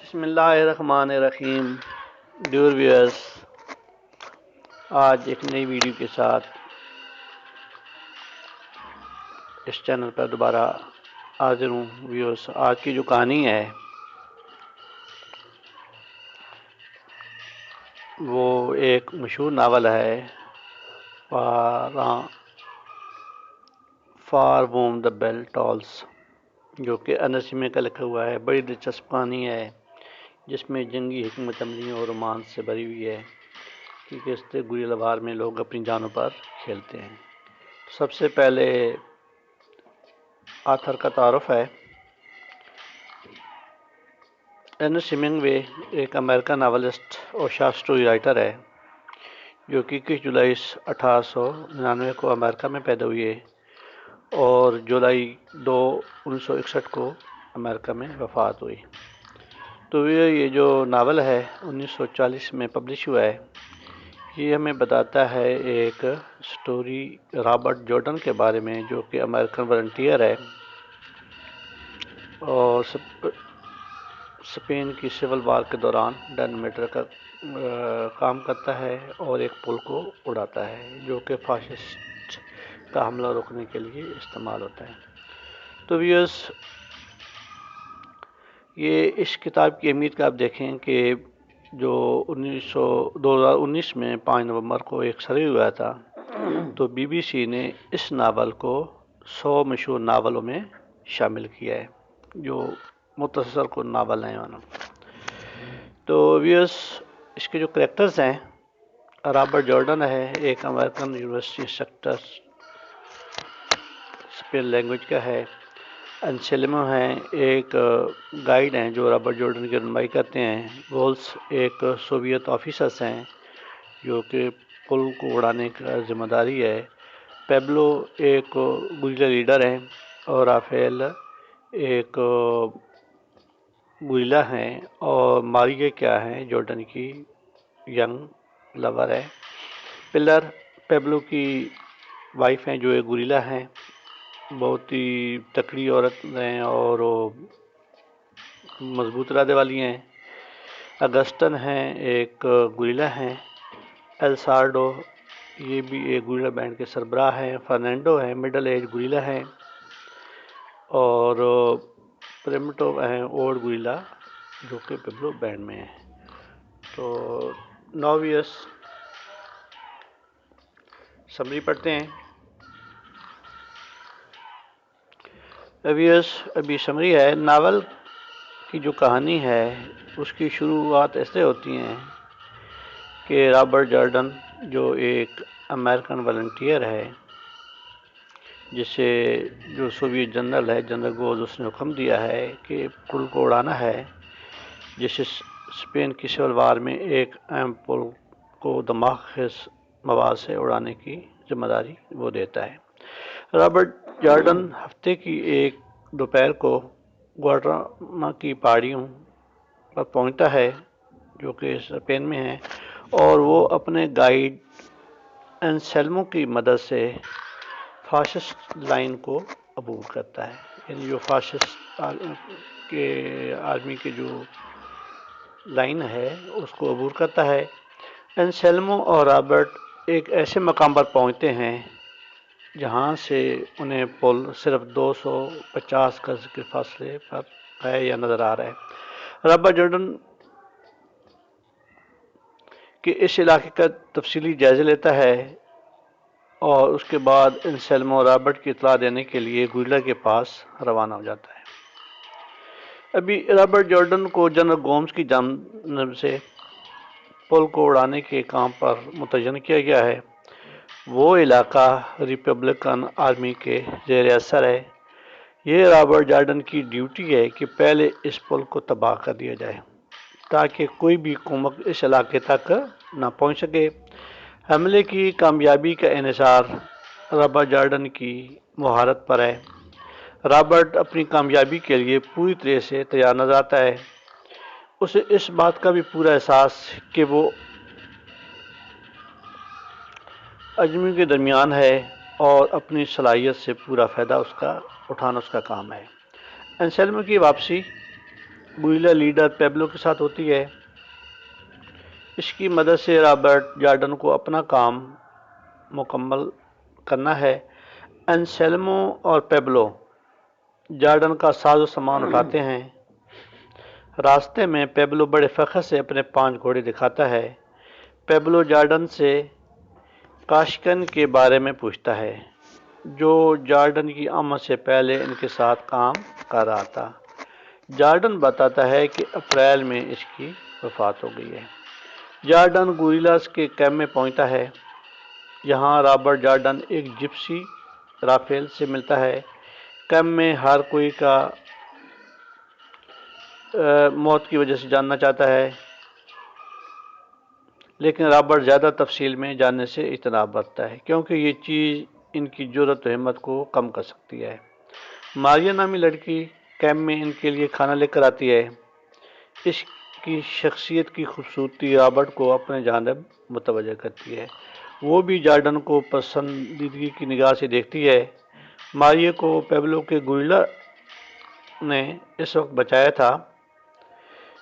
بسم اللہ الرحمن الرحیم. ڈیور ویئرس، آج ایک نئی ویڈیو کے ساتھ اس چینل پر دوبارہ حاضر ہوں. ویئرس، آج کی جو کہانی ہے وہ ایک مشہور ناول ہے، فار ووم دا بیل ٹالس، جو کہ انس میں کا لکھا ہوا ہے. بڑی دلچسپ کہانی ہے جس میں جنگی حکمت عملی اور رومانس سے بھری ہوئی ہے، کیونکہ اس سے گریلا وار میں لوگ اپنی جانوں پر کھیلتے ہیں. سب سے پہلے آتھر کا تعارف ہے. ارنسٹ ہیمنگوے ایک امریکن ناولسٹ اور شارٹ سٹوری رائٹر ہے جو کہ 21 جولائی 1899 کو امریکہ میں پیدا ہوئے اور جولائی 2 1961 کو امریکہ میں وفات ہوئی. تو یہ جو ناول ہے 1940 میں پبلش ہوا ہے. یہ ہمیں بتاتا ہے ایک سٹوری رابرٹ جارڈن کے بارے میں، جو کہ امریکن والنٹیئر ہے اور اسپین کی سول وار کے دوران ڈائنامیٹر کا کام کرتا ہے اور ایک پل کو اڑاتا ہے جو کہ فاشسٹ کا حملہ روکنے کے لیے استعمال ہوتا ہے. تو ویئرس، یہ اس کتاب کی اہمیت کا آپ دیکھیں کہ جو 2019 میں 5 نومبر کو ایک سروے ہوا تھا تو بی بی سی نے اس ناول کو 100 مشہور ناولوں میں شامل کیا ہے جو متصل کو ناول ہیں. تو ویئرس، اس کے جو کریکٹرز ہیں، رابرٹ جارڈن ہے، ایک American university instructor, Spain language کا ہے. انسیلمو ہیں، ایک گائیڈ ہیں جو رابرٹ جارڈن کی رہنمائی کرتے ہیں. وولس ایک سوویت آفیسرس ہیں جو کہ پل کو اڑانے کا ذمہ داری ہے. پیبلو ایک گریلا لیڈر ہیں اور رافیل ایک گریلا ہیں. اور ماریہ کیا ہیں، جارڈن کی ینگ لور ہے. پلر پیبلو کی وائف ہیں جو ایک گریلا ہیں، بہت ہی تکڑی عورت ہیں اور مضبوط ارادے والی ہیں. اگسٹن ہیں، ایک گریلا ہیں. ایلسارڈو یہ بھی ایک گریلا بینڈ کے سربراہ ہیں. فرنینڈو ہیں، مڈل ایج گریلا ہیں. اور پریمٹو ہیں، اولڈ گریلا جو کہ پیبلو بینڈ میں ہیں. تو نوویس سمری پڑھتے ہیں. ابھی سمری ہے. ناول کی جو کہانی ہے اس کی شروعات ایسے ہوتی ہیں کہ رابرٹ جارڈن جو ایک امریکن والنٹیئر ہے، جسے جو سوویت جنرل ہے، جنرل گوز، اس نے حکم دیا ہے کہ پل کو اڑانا ہے، جسے اسپین کی سول وار میں ایک اہم پل کو دماغ خیز مواد سے اڑانے کی ذمہ داری وہ دیتا ہے. رابرٹ جارڈن ہفتے کی ایک دوپہر کو گواٹرما کی پہاڑیوں پر پہنچتا ہے جو کہ اسپین میں ہے، اور وہ اپنے گائیڈ انسیلمو کی مدد سے فاشسٹ لائن کو عبور کرتا ہے. یعنی جو فاشسٹ کے آرمی کے جو لائن ہے اس کو عبور کرتا ہے. انسیلمو اور رابرٹ ایک ایسے مقام پر پہنچتے ہیں جہاں سے انہیں پل صرف 250 گز کے فاصلے پر ہے یا نظر آ رہا ہے. رابرٹ جارڈن کے اس علاقے کا تفصیلی جائزہ لیتا ہے اور اس کے بعد انسیلمو رابرٹ کی اطلاع دینے کے لیے گریلا کے پاس روانہ ہو جاتا ہے. ابھی رابرٹ جارڈن کو جنرل گومز کی جانب سے پل کو اڑانے کے کام پر متعین کیا گیا ہے. وہ علاقہ ریپبلکن آرمی کے زیر اثر ہے. یہ رابرٹ جارڈن کی ڈیوٹی ہے کہ پہلے اس پل کو تباہ کر دیا جائے تاکہ کوئی بھی قوت اس علاقے تک نہ پہنچ سکے. حملے کی کامیابی کا انحصار رابرٹ جارڈن کی مہارت پر ہے. رابرٹ اپنی کامیابی کے لیے پوری طرح سے تیار نظر آتا ہے. اسے اس بات کا بھی پورا احساس کہ وہ اجمیوں کے درمیان ہے اور اپنی صلاحیت سے پورا فائدہ اٹھانا اس کا کام ہے. انسیلمو کی واپسی گوریلا لیڈر پیبلو کے ساتھ ہوتی ہے۔ اس کی مدد سے رابرٹ جارڈن کو اپنا کام مکمل کرنا ہے۔ انسیلمو اور پیبلو جارڈن کا ساز و سامان اٹھاتے ہیں۔ راستے میں پیبلو بڑے فخر سے اپنے 5 گھوڑے دکھاتا ہے۔ پیبلو جارڈن سے کاشکن کے بارے میں پوچھتا ہے، جو جارڈن کی آمد سے پہلے ان کے ساتھ کام کر رہا تھا۔ جارڈن بتاتا ہے کہ اپریل میں اس کی وفات ہو گئی ہے۔ جارڈن گوریلاز کے کیمپ میں پہنچتا ہے۔ یہاں رابرٹ جارڈن ایک جپسی رافیل سے ملتا ہے۔ کیمپ میں ہر کوئی کا موت کی وجہ سے جاننا چاہتا ہے، لیکن رابرٹ زیادہ تفصیل میں جاننے سے اجتناب برتتا ہے، کیونکہ یہ چیز ان کی جرأت و ہمت کو کم کر سکتی ہے۔ ماریا نامی لڑکی کیمپ میں ان کے لیے کھانا لے کر آتی ہے۔ اس کی شخصیت کی خوبصورتی رابرٹ کو اپنے جانب متوجہ کرتی ہے۔ وہ بھی جارڈن کو پسندیدگی کی نگاہ سے دیکھتی ہے۔ ماریا کو پیبلو کے گوریلا نے اس وقت بچایا تھا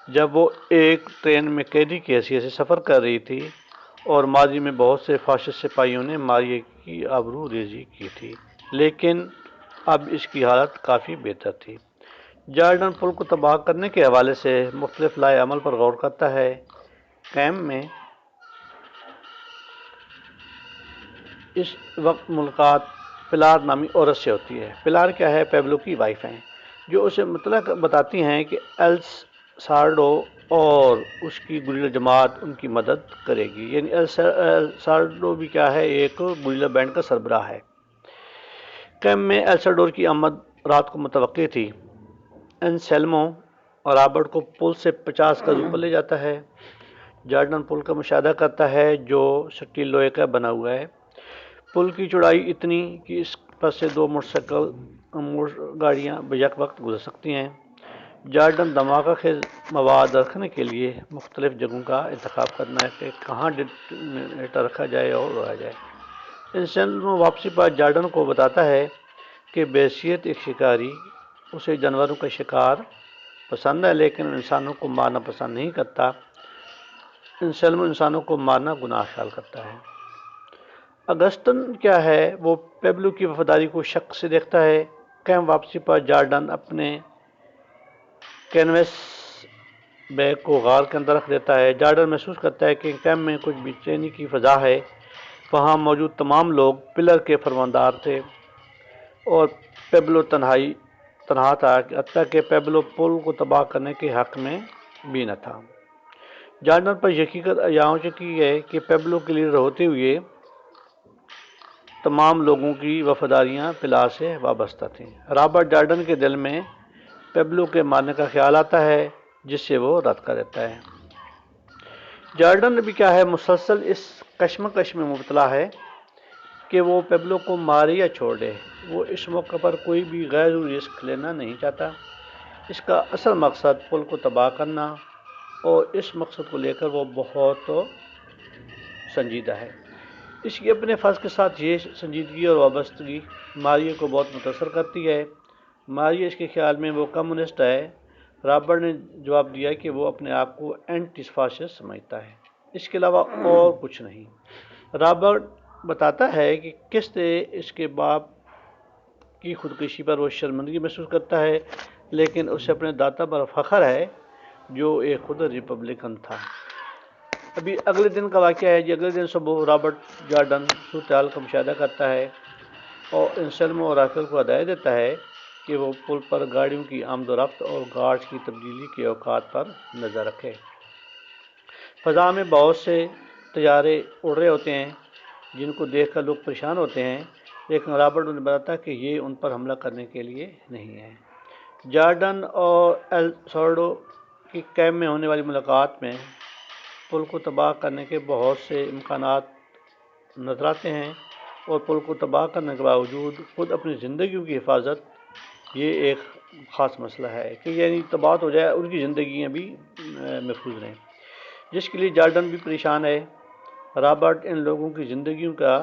جب وہ ایک ٹرین میں قیدی کی حیثیت سے سفر کر رہی تھی، اور ماضی میں بہت سے فاشسٹ سپاہیوں نے ماریا کی آبرو ریزی کی تھی، لیکن اب اس کی حالت کافی بہتر تھی۔ جارڈن پل کو تباہ کرنے کے حوالے سے مختلف لائحہ عمل پر غور کرتا ہے۔ کیمپ میں اس وقت ملاقات پلار نامی عورت سے ہوتی ہے۔ پلار کیا ہے؟ پیبلو کی وائف ہیں، جو اسے مطلق بتاتی ہیں کہ ایلسارڈو اور اس کی گوریلا جماعت ان کی مدد کرے گی۔ یعنی ایلسارڈو بھی کیا ہے؟ ایک گوریلا بینڈ کا سربراہ ہے۔ کیمپ میں ایلسارڈو کی آمد رات کو متوقع تھی۔ انسیلمو اور رابرٹ کو پل سے 50 گز اوپر لے جاتا ہے۔ جارڈن پل کا مشاہدہ کرتا ہے، جو سٹیل لوہے کا بنا ہوا ہے۔ پل کی چوڑائی اتنی کہ اس پر سے 2 موٹر گاڑیاں بیک وقت گزر سکتی ہیں۔ جارڈن دھماکہ خیز مواد رکھنے کے لیے مختلف جگہوں کا انتخاب کرنا ہے کہ کہاں ڈیٹونیٹر رکھا جائے اور اڑایا جائے۔ انسیلمو واپسی پر جارڈن کو بتاتا ہے کہ بحیثیت ایک شکاری اسے جانوروں کا شکار پسند ہے، لیکن انسانوں کو مارنا پسند نہیں کرتا۔ انسیلمو انسانوں کو مارنا گناہ خیال کرتا ہے۔ اگسٹن کیا ہے؟ وہ پیبلو کی وفاداری کو شک سے دیکھتا ہے۔ کیمپ واپسی پر جارڈن اپنے کینوس بیگ کو غار کے اندر رکھ دیتا ہے۔ جارڈن محسوس کرتا ہے کہ کیمپ میں کچھ بے چینی کی فضا ہے۔ وہاں موجود تمام لوگ پلر کے فرماندار تھے، اور پیبلو تنہا تھا، حتیٰ کہ پیبلو پل کو تباہ کرنے کے حق میں بھی نہ تھا۔ جارڈن پر یہاں چکی ہے کہ پیبلو کے لیڈر ہوتے ہوئے تمام لوگوں کی وفاداریاں پلار سے وابستہ تھیں۔ رابرٹ جارڈن کے دل میں پیبلو کے مارنے کا خیال آتا ہے، جس سے وہ رد کر دیتا ہے۔ جارڈن بھی کیا ہے؟ مسلسل اس کشمکش میں مبتلا ہے کہ وہ پیبلو کو مارے یا چھوڑ دے۔ وہ اس موقع پر کوئی بھی غیر ضروری رسک لینا نہیں چاہتا۔ اس کا اصل مقصد پل کو تباہ کرنا، اور اس مقصد کو لے کر وہ بہت سنجیدہ ہے۔ اس کی اپنے فرض کے ساتھ یہ سنجیدگی اور وابستگی ماریا کو بہت متاثر کرتی ہے۔ ماریا اس کے خیال میں وہ کمیونسٹ ہے۔ رابرٹ نے جواب دیا کہ وہ اپنے آپ کو اینٹی فاشسٹ سمجھتا ہے، اس کے علاوہ اور کچھ نہیں۔ رابرٹ بتاتا ہے کہ کس طرح اس کے باپ کی خودکشی پر وہ شرمندگی محسوس کرتا ہے، لیکن اسے اپنے دادا پر فخر ہے، جو ایک خود ریپبلکن تھا۔ ابھی اگلے دن کا واقعہ ہے۔ اگلے دن صبح رابرٹ جارڈن صورتحال کا مشاہدہ کرتا ہے، اور انسیلمو اور رافیل کو ہدایت دیتا ہے کہ وہ پل پر گاڑیوں کی آمد و رفت اور گارڈز کی تبدیلی کے اوقات پر نظر رکھے۔ فضا میں بہت سے طیارے اڑ رہے ہوتے ہیں، جن کو دیکھ کر لوگ پریشان ہوتے ہیں، لیکن رابرٹ انہیں بتاتا ہے کہ یہ ان پر حملہ کرنے کے لیے نہیں ہے۔ جارڈن اور ایلسارڈو کی کیمپ میں ہونے والی ملاقات میں پل کو تباہ کرنے کے بہت سے امکانات نظر آتے ہیں، اور پل کو تباہ کرنے کے باوجود خود اپنی زندگیوں کی حفاظت یہ ایک خاص مسئلہ ہے کہ یعنی تباہ ہو جائے، ان کی زندگیاں بھی محفوظ رہیں، جس کے لیے جارڈن بھی پریشان ہے۔ رابرٹ ان لوگوں کی زندگیوں کا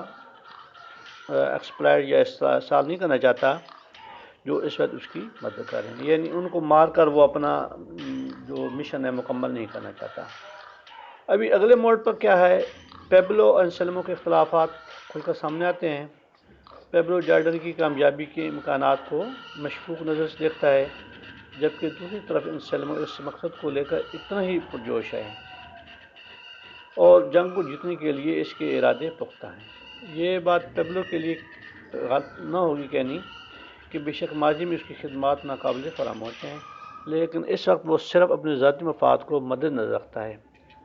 ایکسپلائٹ یا استحصال نہیں کرنا چاہتا، جو اس وقت اس کی مدد کر رہے ہیں، یعنی ان کو مار کر وہ اپنا جو مشن ہے مکمل نہیں کرنا چاہتا۔ ابھی اگلے موڑ پر کیا ہے، پیبلو اور انسلمو کے اختلافات کھل کر سامنے آتے ہیں۔ پیبلو جارڈن کی کامیابی کے امکانات کو مشکوک نظر سے دیکھتا ہے، جبکہ دوسری طرف انسلمو اس مقصد کو لے کر اتنا ہی پرجوش ہے اور جنگ کو جیتنے کے لیے اس کے ارادے پختہ ہیں۔ یہ بات پیبلو کے لیے غلط نہ ہوگی کہنی کہ بے شک ماضی میں اس کی خدمات ناقابل فراموش ہیں، لیکن اس وقت وہ صرف اپنے ذاتی مفاد کو مد نظر رکھتا ہے۔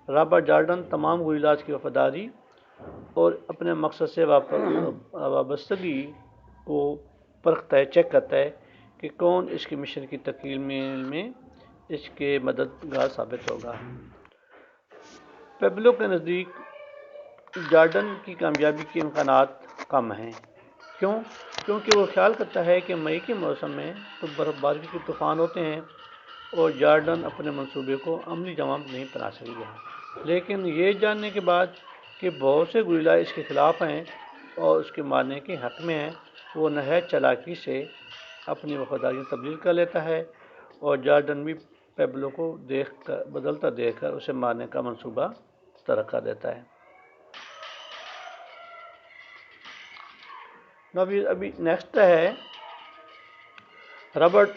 رابرٹ جارڈن تمام گوریلاز کی وفاداری اور اپنے مقصد سے وابستگی کو پرکھتا ہے، چیک کرتا ہے کہ کون اس کے مشن کی تکمیل میں اس کے مددگار ثابت ہوگا۔ پیبلو کے نزدیک جارڈن کی کامیابی کے امکانات کم ہیں۔ کیوں؟ کیونکہ وہ خیال کرتا ہے کہ مئی کے موسم میں تو برف باری کے طوفان ہوتے ہیں اور جارڈن اپنے منصوبے کو عملی جامہ نہیں بنا سکے گا۔ لیکن یہ جاننے کے بعد کہ بہت سے گوریلا اس کے خلاف ہیں اور اس کے مارنے کے حق میں ہیں، وہ نہایت چالاکی سے اپنی وفاداری تبدیل کر لیتا ہے اور جارڈن بھی پیبلو کو بدلتا دیکھ کر اسے مارنے کا منصوبہ طرح کر دیتا ہے۔ ابھی نیکسٹ ہے، رابرٹ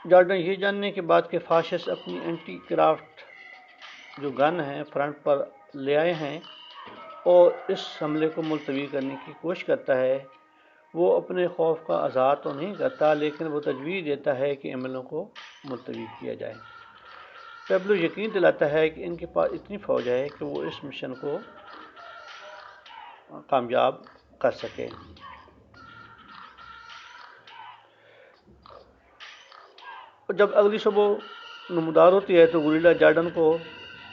جارڈن یہ جاننے کے بعد کہ فاشسٹ اپنی اینٹی کرافٹ جو گن ہیں فرنٹ پر لے آئے ہیں اور اس حملے کو ملتوی کرنے کی کوشش کرتا ہے، وہ اپنے خوف کا اظہار تو نہیں کرتا، لیکن وہ تجویز دیتا ہے کہ عملوں کو ملتوی کیا جائے۔ پیبلو یقین دلاتا ہے کہ ان کے پاس اتنی فوج ہے کہ وہ اس مشن کو کامیاب کر سکے۔ جب اگلی صبح نمودار ہوتی ہے تو گوریلا جارڈن کو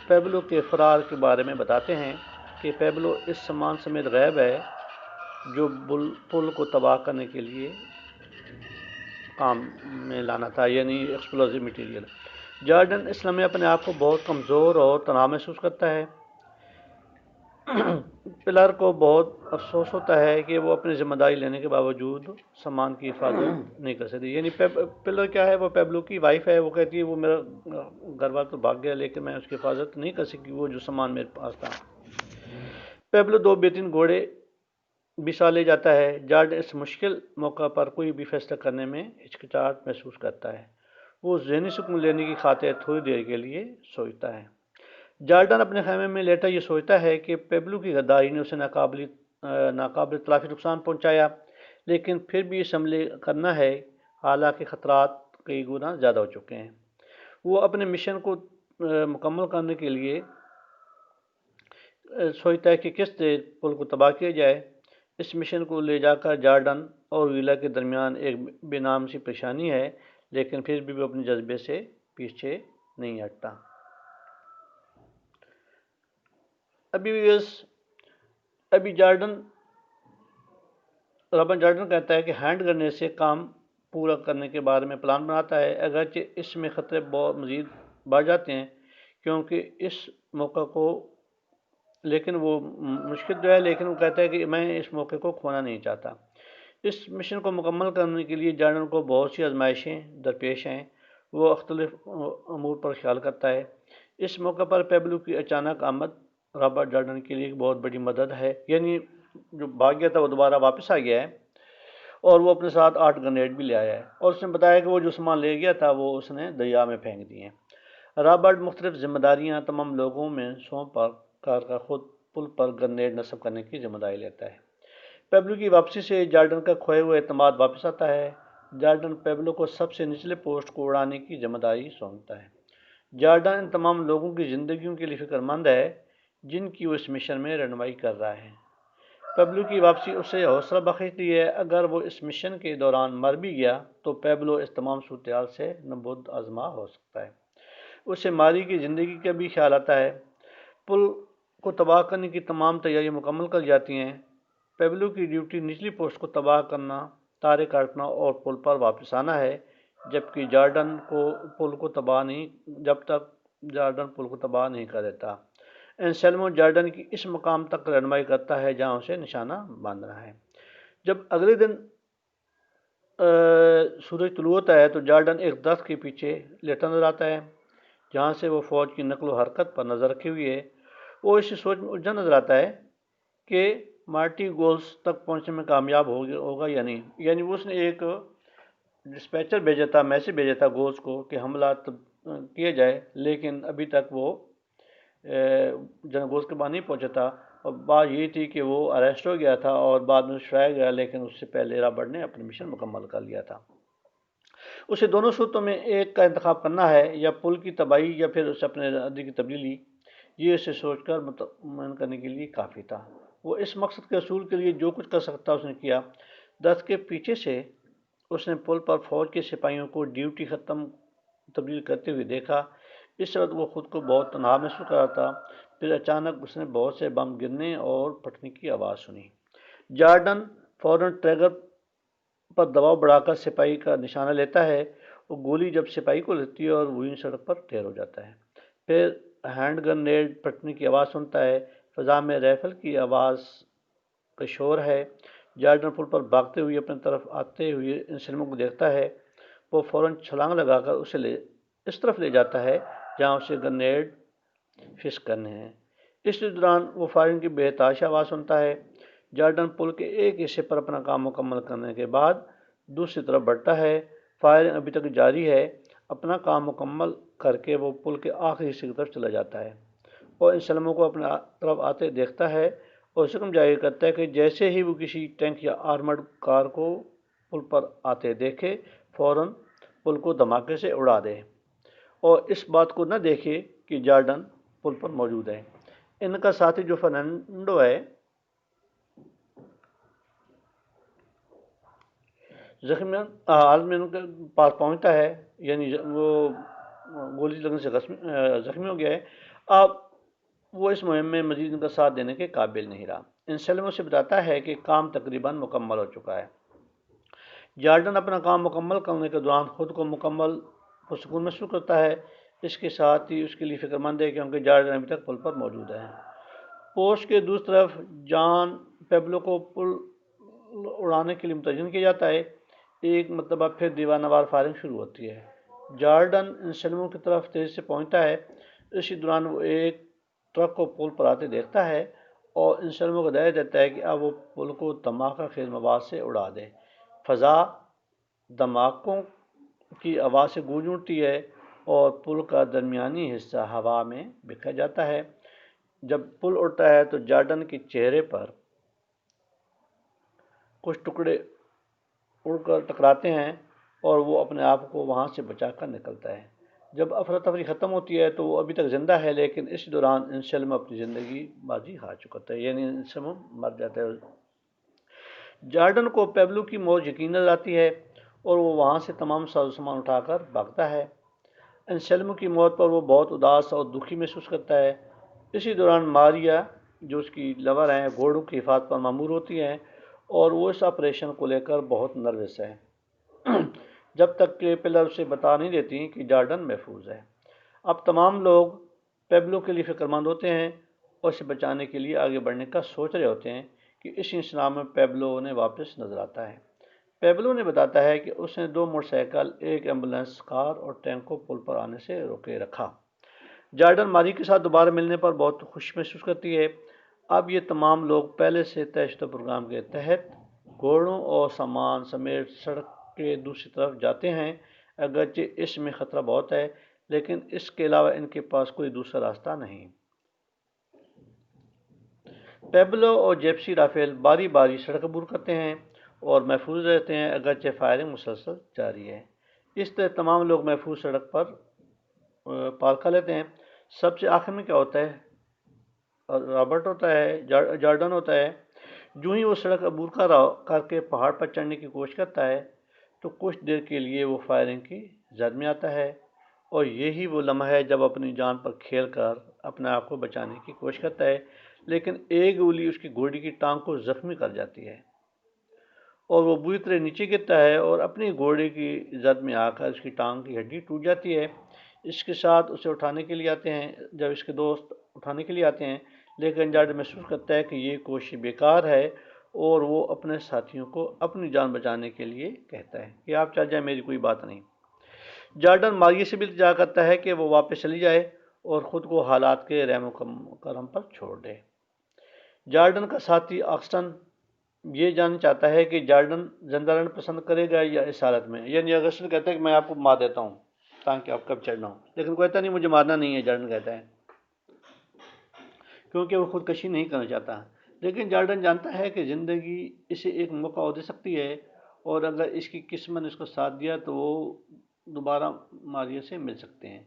پیبلو کے فرار کے بارے میں بتاتے ہیں کہ پیبلو اس سامان سمیت غائب ہے جو پل کو تباہ کرنے کے لیے کام میں لانا تھا، یعنی ایکسپلوزیو مٹیریل۔ جارڈن اس لمحے اپنے آپ کو بہت کمزور اور تنہا محسوس کرتا ہے۔ پلر کو بہت افسوس ہوتا ہے کہ وہ اپنی ذمہ داری لینے کے باوجود سامان کی حفاظت نہیں کر سکتی۔ یعنی پلر کیا ہے، وہ پیبلو کی وائف ہے، وہ کہتی ہے وہ میرا گھر وال تو بھاگ گیا لیکن میں اس کی حفاظت نہیں کر سکی، وہ جو سامان میرے پاس تھا۔ پیبلو 2 بہترین گھوڑے بھی ساتھ لے جاتا ہے۔ جارڈن اس مشکل موقع پر کوئی بھی فیصلہ کرنے میں ہچکچاہٹ محسوس کرتا ہے۔ وہ ذہنی سکون لینے کی خاطر تھوڑی دیر کے لیے سوچتا ہے۔ جارڈن اپنے خیمے میں لیٹا یہ سوچتا ہے کہ پیبلو کی غداری نے اسے ناقابل تلافی نقصان پہنچایا، لیکن پھر بھی اس حملے کرنا ہے، حالانکہ خطرات کئی گنا زیادہ ہو چکے ہیں۔ وہ اپنے مشن کو مکمل کرنے کے لیے سوچتا ہے کہ کس طرح پل کو تباہ کیا جائے۔ اس مشن کو لے جا کر جارڈن اور گوریلا کے درمیان ایک بے نام سی پریشانی ہے، لیکن پھر بھی وہ اپنے جذبے سے پیچھے نہیں ہٹتا۔ ابھی رابرٹ جارڈن کہتا ہے کہ ہینڈ گرنیڈ سے کام پورا کرنے کے بارے میں پلان بناتا ہے، اگرچہ اس میں خطرے بہت مزید بڑھ جاتے ہیں کیونکہ اس موقع کو، لیکن وہ مشکل جو ہے، لیکن وہ کہتا ہے کہ میں اس موقع کو کھونا نہیں چاہتا۔ اس مشن کو مکمل کرنے کے لیے جارڈن کو بہت سی آزمائشیں درپیش ہیں، وہ مختلف امور پر خیال کرتا ہے۔ اس موقع پر پیبلو کی اچانک آمد رابرٹ جارڈن کے لیے ایک بہت بڑی مدد ہے، یعنی جو بھاگ گیا تھا وہ دوبارہ واپس آ گیا ہے اور وہ اپنے ساتھ 8 گرنیڈ بھی لے آیا ہے، اور اس نے بتایا کہ وہ جو سامان لے گیا تھا وہ اس نے دریا میں پھینک دیے ہیں۔ رابرٹ مختلف ذمہ داریاں تمام لوگوں میں سونپ کر خود پل پر گرنیڈ نصب کرنے کی ذمہ داری لیتا ہے۔ پیبلو کی واپسی سے جارڈن کا کھویا ہوا اعتماد واپس آتا ہے۔ جارڈن پیبلو کو سب سے نچلے پوسٹ کو اڑانے کی ذمہ داری سونپتا ہے۔ جارڈن ان تمام لوگوں کی زندگیوں کے لیے فکر مند ہے جن کی وہ اس مشن میں رہنمائی کر رہا ہے۔ پیبلو کی واپسی اسے حوصلہ بخشتی ہے۔ اگر وہ اس مشن کے دوران مر بھی گیا تو پیبلو اس تمام صورتحال سے نبرد آزما ہو سکتا ہے۔ اسے ماری کی زندگی کا بھی خیال آتا ہے۔ پل کو تباہ کرنے کی تمام تیاریاں مکمل کر جاتی ہیں۔ پیبلو کی ڈیوٹی نچلی پوسٹ کو تباہ کرنا، تارے کاٹنا اور پل پر واپس آنا ہے، جب تک جارڈن پل کو تباہ نہیں کر دیتا۔ انسلمو جارڈن کی اس مقام تک رہنمائی کرتا ہے جہاں اسے نشانہ باندھنا ہے۔ جب اگلے دن سورج طلوع ہوتا ہے تو جارڈن ایک درخت کے پیچھے لیٹا نظر آتا ہے۔ جہاں سے وہ فوج کی نقل و حرکت پر نظر رکھے ہوئے ہے۔ وہ اسی سوچ میں الجھا نظر آتا ہے کہ مارٹی گولز تک پہنچنے میں کامیاب ہوگا یا نہیں۔ یعنی وہ اس نے ایک ڈسپیچر بھیجا تھا، میسج بھیجا تھا گولز کو کہ حملہ کیا جائے، لیکن ابھی تک وہ جنرل گولز کے بعد نہیں پہنچا تھا، اور بات یہی تھی کہ وہ اریسٹ ہو گیا تھا اور بعد میں چھڑایا گیا، لیکن اس سے پہلے رابرٹ نے اپنا مشن مکمل کر لیا تھا۔ اسے دونوں صورتوں میں ایک کا انتخاب کرنا ہے، یا پل کی تباہی یا پھر اسے اپنے ارادے کی تبدیلی، یہ اسے سوچ کر مطمئن کرنے کے لیے کافی تھا۔ وہ اس مقصد کے حصول کے لیے جو کچھ کر سکتا اس نے کیا۔ درخت کے پیچھے سے اس نے پل پر فوج کے سپاہیوں کو ڈیوٹی ختم تبدیل کرتے ہوئے دیکھا۔ اس وقت وہ خود کو بہت تنہا محسوس کر رہا تھا۔ پھر اچانک اس نے بہت سے بم گرنے اور پھٹنے کی آواز سنی۔ جارڈن فوراً ٹریگر پر دباؤ بڑھا کر سپاہی کا نشانہ لیتا ہے۔ وہ گولی جب سپاہی کو لگتی ہے اور وہیں سڑک پر ڈھیر ہو جاتا ہے۔ پھر ہینڈ گرنیڈ پھٹنے کی آواز سنتا ہے۔ فضا میں رائفل کی آواز کا شور ہے۔ جارڈن پل پر بھاگتے ہوئے اپنے طرف آتے ہوئے انسلموں کو دیکھتا ہے۔ وہ فوراً چھلانگ لگا کر اسے اس طرف لے جاتا ہے جہاں اسے گرنیڈ فکس کرنے ہیں۔ اس دوران وہ فائرنگ کی بے تحاشا آواز سنتا ہے۔ جارڈن پل کے ایک حصے پر اپنا کام مکمل کرنے کے بعد دوسری طرف بڑھتا ہے۔ فائرنگ ابھی تک جاری ہے۔ اپنا کام مکمل کر کے وہ پل کے آخری حصے کی طرف چلا جاتا ہے اور انسلموں کو اپنے طرف آتے دیکھتا ہے اور حکم جاری کرتا ہے کہ جیسے ہی وہ کسی ٹینک یا آرمرڈ کار کو پل پر آتے دیکھے فوراً پل کو دھماکے سے اڑا دے، اور اس بات کو نہ دیکھے کہ جارڈن پل پر موجود ہے۔ ان کا ساتھی جو فرنانڈو ہے زخمی حال میں ان کے پاس پہنچتا ہے، یعنی وہ گولی لگنے سے زخمی ہو گیا ہے۔ اب وہ اس مہم میں مزید ان کا ساتھ دینے کے قابل نہیں رہا۔ انسلموں سے بتاتا ہے کہ کام تقریباً مکمل ہو چکا ہے۔ جارڈن اپنا کام مکمل کرنے کے دوران خود کو مکمل پرسکون محسوس کرتا ہے۔ اس کے ساتھ ہی اس کے لیے فکر مند ہے کیونکہ جارڈن ابھی تک پل پر موجود ہے۔ پوسٹ کے دوسری طرف جان پیبلو کو پل اڑانے کے لیے متعین کیا جاتا ہے۔ ایک مرتبہ پھر دیوانہ وار فائرنگ شروع ہوتی ہے۔ جارڈن انسلموں کی طرف تیزی سے پہنچتا ہے۔ اسی دوران وہ ایک ٹرک کو پل پر آتے دیکھتا ہے اور انسلموں کو ہدایت دیتا ہے کہ اب وہ پل کو دھماکہ خیز مواد سے اڑا دے۔ فضا دھماکوں کی آواز سے گونج اٹھتی ہے اور پل کا درمیانی حصہ ہوا میں بکھر جاتا ہے۔ جب پل اڑتا ہے تو جارڈن کے چہرے پر کچھ ٹکڑے اڑ کر ٹکراتے ہیں اور وہ اپنے آپ کو وہاں سے بچا کر نکلتا ہے۔ جب افراتفری ختم ہوتی ہے تو وہ ابھی تک زندہ ہے، لیکن اس دوران انسلم اپنی زندگی بازی ہار چکا ہے، یعنی انسلم مر جاتا ہے۔ جارڈن کو پیبلو کی موت یقین نظر آتی ہے اور وہ وہاں سے تمام ساز و سامان اٹھا کر بھاگتا ہے۔ انسلم کی موت پر وہ بہت اداس اور دکھی محسوس کرتا ہے۔ اسی دوران ماریا جو اس کی لور ہیں گھوڑوں کی حفاظت پر مامور ہوتی ہیں اور وہ اس آپریشن کو لے کر بہت نروس ہے جب تک کہ پلر اسے بتا نہیں دیتی کہ جارڈن محفوظ ہے۔ اب تمام لوگ پیبلو کے لیے فکر مند ہوتے ہیں اور اسے بچانے کے لیے آگے بڑھنے کا سوچ رہے ہوتے ہیں کہ اس انسلام میں پیبلو انہیں واپس نظر آتا ہے۔ پیبلو نے بتاتا ہے کہ اس نے 2 موٹر سائیکل، ایک ایمبولینس کار اور ٹینک کو پل پر آنے سے روکے رکھا۔ جارڈن ماری کے ساتھ دوبارہ ملنے پر بہت خوش محسوس کرتی ہے۔ اب یہ تمام لوگ پہلے سے طے شدہ پروگرام کے تحت گھوڑوں اور سامان سمیت سڑک کے دوسری طرف جاتے ہیں۔ اگرچہ اس میں خطرہ بہت ہے، لیکن اس کے علاوہ ان کے پاس کوئی دوسرا راستہ نہیں۔ پیبلو اور جیپسی رافیل باری باری سڑک عبور کرتے ہیں اور محفوظ رہتے ہیں، اگرچہ فائرنگ مسلسل جاری ہے۔ اس طرح تمام لوگ محفوظ سڑک پر پار کر لیتے ہیں۔ سب سے آخر میں کیا ہوتا ہے؟ رابرٹ ہوتا ہے، جارڈن ہوتا ہے۔ جو ہی وہ سڑک عبور کر کے پہاڑ پر چڑھنے کی کوشش کرتا ہے تو کچھ دیر کے لیے وہ فائرنگ کی زد میں آتا ہے، اور یہی وہ لمحہ ہے جب اپنی جان پر کھیل کر اپنے آپ کو بچانے کی کوشش کرتا ہے، لیکن ایک گولی اس کی گھوڑی کی ٹانگ کو زخمی کر جاتی ہے اور وہ بری طرح نیچے گرتا ہے اور اپنی گھوڑے کی زد میں آ کر اس کی ٹانگ کی ہڈی ٹوٹ جاتی ہے۔ اس کے ساتھ اسے اٹھانے کے لیے آتے ہیں، جب اس کے دوست اٹھانے کے لیے آتے ہیں، لیکن جارڈن محسوس کرتا ہے کہ یہ کوشش بیکار ہے اور وہ اپنے ساتھیوں کو اپنی جان بچانے کے لیے کہتا ہے کہ آپ چل جائیں، میری کوئی بات نہیں۔ جارڈن ماریہ سے بھی التجا کرتا ہے کہ وہ واپس چلی جائے اور خود کو حالات کے رحم و کرم پر چھوڑ دے۔ جارڈن کا ساتھی آکسٹن یہ جاننا چاہتا ہے کہ جارڈن زندہ رہنا پسند کرے گا یا اس حالت میں، یعنی آکسٹن کہتا ہے کہ میں آپ کو مار دیتا ہوں تاکہ آپ کب چڑھنا ہو، لیکن وہ کہتا نہیں مجھے مارنا نہیں ہے، جارڈن کہتا ہے، کیونکہ وہ خودکشی نہیں کرنا چاہتا۔ لیکن جارڈن جانتا ہے کہ زندگی اسے ایک موقع اور دے سکتی ہے، اور اگر اس کی قسمت نے اس کو ساتھ دیا تو وہ دوبارہ ماریہ سے مل سکتے ہیں۔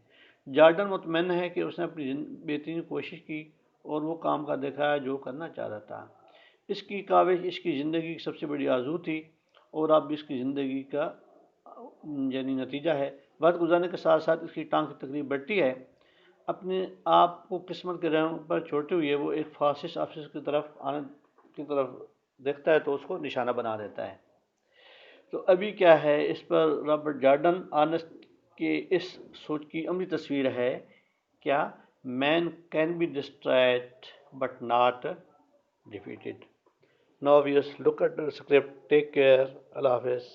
جارڈن مطمئن ہے کہ اس نے اپنی بہترین کوشش کی اور وہ کام کا دکھایا جو کرنا چاہتا تھا۔ اس کی کاوش اس کی زندگی کی سب سے بڑی آرزو تھی، اور اب اس کی زندگی کا یعنی نتیجہ ہے۔ وقت گزارنے کے ساتھ ساتھ اس کی ٹانگ کی تکلیف بڑھتی ہے۔ اپنے آپ کو قسمت کے رحم پر چھوڑتے ہوئے وہ ایک فاسسٹ آفیسر کی طرف دیکھتا ہے تو اس کو نشانہ بنا دیتا ہے۔ تو ابھی کیا ہے، اس پر رابرٹ جارڈن آرنسٹ کے اس سوچ کی عملی تصویر ہے، کیا man can be destroyed but not defeated. Now viewers, look at the script. Take care. Allah Hafiz.